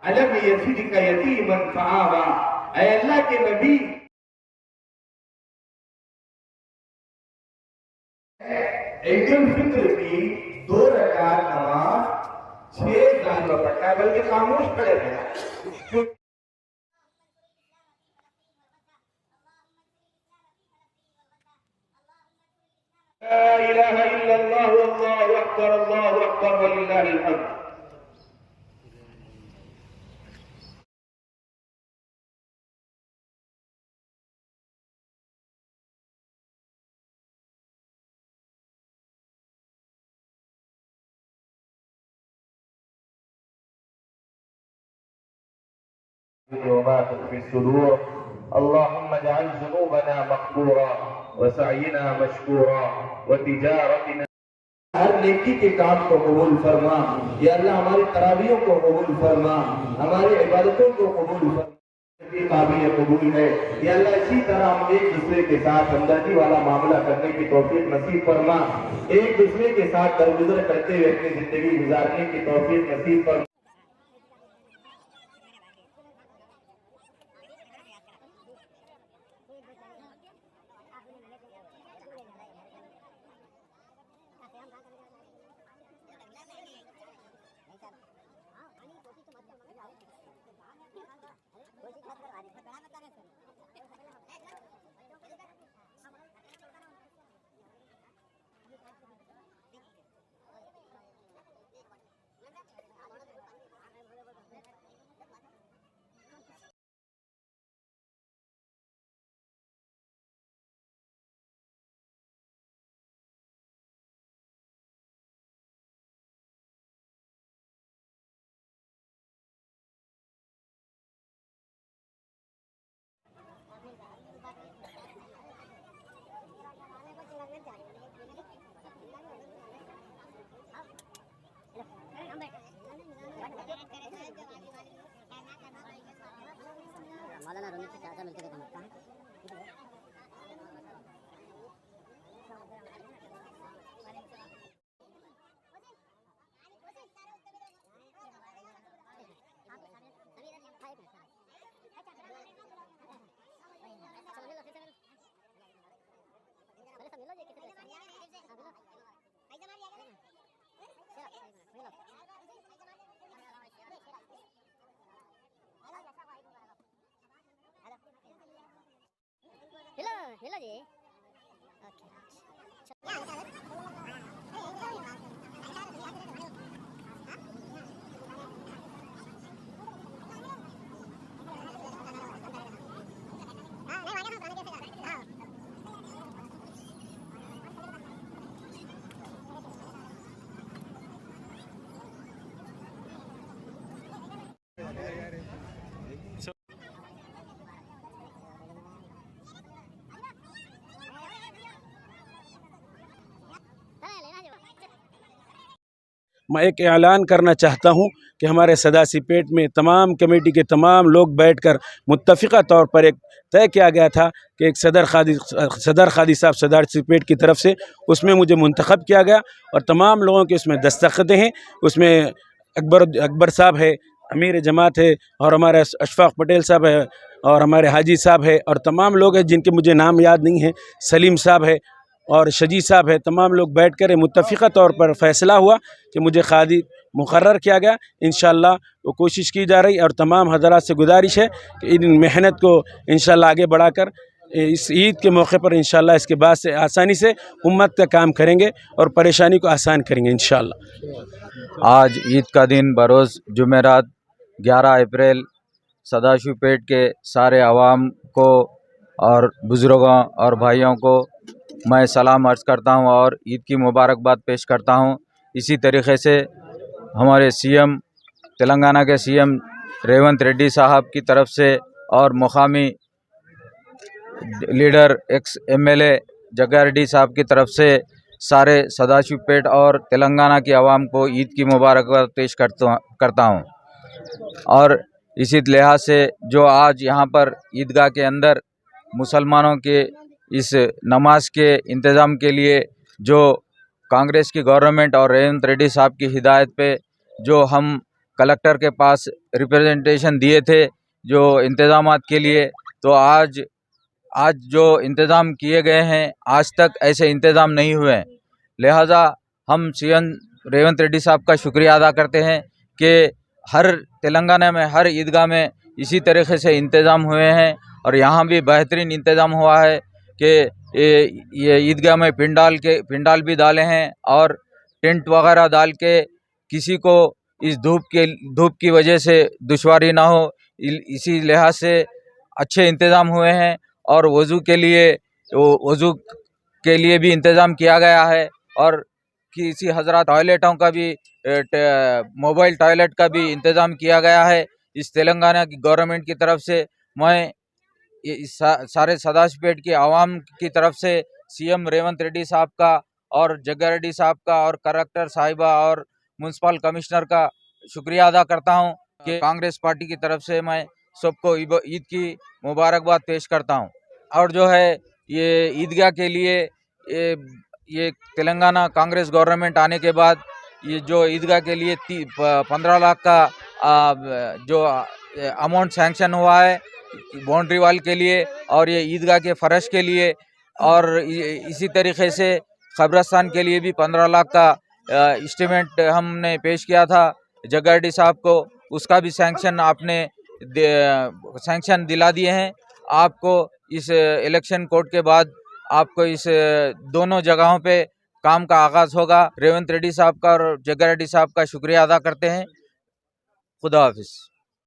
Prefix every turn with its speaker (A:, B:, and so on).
A: अलम यजीदका यतीमन फआवा, ऐ अल्लाह के नबी ईद उल फित्र की 2 रकात नमाज 6 साल में पढ़ना है, बल्कि खामोश खड़े रहना। ला इलाहा इल्लल्लाह अल्लाहु अकबर वलिल्लाहिल हम्द। वमा तुख्फी सुदूर, अल्लाहुम्मा जअल ज़ुनूबना मग़फ़ूरा व सअयना मशकूरा व तिजारतना, हर नेकी के काम को कबूल फरमा। या अल्लाह हमारी तरावियों को कबूल फरमा, हमारी इबादतों को कबूल फरमा, काबिल कबूल है। या अल्लाह इसी तरह हम एक दूसरे के साथ हमदर्दी वाला मामला करने की तौफीक नसीब फरमा, एक दूसरे के साथ दरगुजर करते हुए अपनी जिंदगी गुजारने की तौफीक नसीब फरमा।
B: मौलाना रूमी से चाचा मिलकर काम करता है। हेलो जी।
C: मैं एक ऐलान करना चाहता हूं कि हमारे सदासीपेट में तमाम कमेटी के तमाम लोग बैठकर मुत्तफ़िक़ा तौर पर एक तय किया गया था कि एक सदर खादी साहब सदासीपेट की तरफ से उसमें मुझे मुंतखब किया गया और तमाम लोगों के उसमें दस्तखतें हैं। उसमें अकबर साहब है, अमीर जमात है, और हमारे अशफाक पटेल साहब है, और हमारे हाजी साहब है, और तमाम लोग हैं जिनके मुझे नाम याद नहीं है, सलीम साहब है और शजी साहब है। तमाम लोग बैठकर मुत्तफ़िक़ा तौर पर फ़ैसला हुआ कि मुझे खादी मुकर्रर किया गया। इंशाअल्लाह वो कोशिश की जा रही है और तमाम हज़रात से गुजारिश है कि इन मेहनत को इंशाअल्लाह आगे बढ़ाकर इस ईद के मौके पर इंशाअल्लाह इसके बाद से आसानी से उम्मत का काम करेंगे और परेशानी को आसान करेंगे इंशाअल्लाह।
D: आज ईद का दिन बरोज़ जुमेरात 11 अप्रैल सदाशिवपेट के सारे आवाम को और बुज़ुर्गों और भाइयों को मैं सलाम अर्ज़ करता हूं और ईद की मुबारकबाद पेश करता हूं। इसी तरीक़े से हमारे सीएम तेलंगाना के सीएम रेवंत रेड्डी साहब की तरफ से और मुकामी लीडर एक्स एमएलए जग्गारेड्डी साहब की तरफ से सारे सदाशिवपेट और तेलंगाना की आवाम को ईद की मुबारकबाद पेश करता हूं। और इसी लिहाज से जो आज यहाँ पर ईदगाह के अंदर मुसलमानों के इस नमाज के इंतज़ाम के लिए जो कांग्रेस की गवर्नमेंट और रेवंत रेड्डी साहब की हिदायत पे जो हम कलेक्टर के पास रिप्रेजेंटेशन दिए थे जो इंतज़ामात के लिए। तो आज जो इंतज़ाम किए गए हैं आज तक ऐसे इंतज़ाम नहीं हुए हैं। लिहाजा हम सीएम रेवंत रेड्डी साहब का शुक्रिया अदा करते हैं कि हर तेलंगाना में हर ईदगाह में इसी तरीके से इंतज़ाम हुए हैं और यहाँ भी बेहतरीन इंतज़ाम हुआ है कि ये ईदगाह में पिंडाल भी डाले हैं और टेंट वगैरह डाल के किसी को इस धूप की वजह से दुश्वारी ना हो, इसी लिहाज से अच्छे इंतज़ाम हुए हैं। और वज़ू के लिए भी इंतज़ाम किया गया है और किसी हज़रत टॉयलेटों का भी मोबाइल टॉयलेट का भी इंतज़ाम किया गया है। इस तेलंगाना की गवर्नमेंट की तरफ से मैं सारे सदाशिवपेट की आवाम की तरफ से सीएम रेवंत रेड्डी साहब का और जग्गा रेड्डी साहब का और कलेक्टर साहिबा और म्यूनसिपल कमिश्नर का शुक्रिया अदा करता हूं कि कांग्रेस पार्टी की तरफ से मैं सबको ईद की मुबारकबाद पेश करता हूं। और जो है ये ईदगाह के लिए ये तेलंगाना कांग्रेस गवर्नमेंट आने के बाद ये जो ईदगाह के लिए 15 लाख का जो अमाउंट सैंक्शन हुआ है बाउंड्री वाल के लिए और ये ईदगाह के फर्श के लिए, और इसी तरीके से कब्रस्तान के लिए भी 15 लाख का एस्टीमेट हमने पेश किया था जग्गा रेड्डी साहब को, उसका भी सैंक्शन दिला दिए हैं। आपको इस इलेक्शन कोड के बाद आपको इस दोनों जगहों पे काम का आगाज़ होगा। रेवंत रेड्डी साहब का और जग्गा रेड्डी साहब का शुक्रिया अदा करते हैं। खुदा हाफिज़।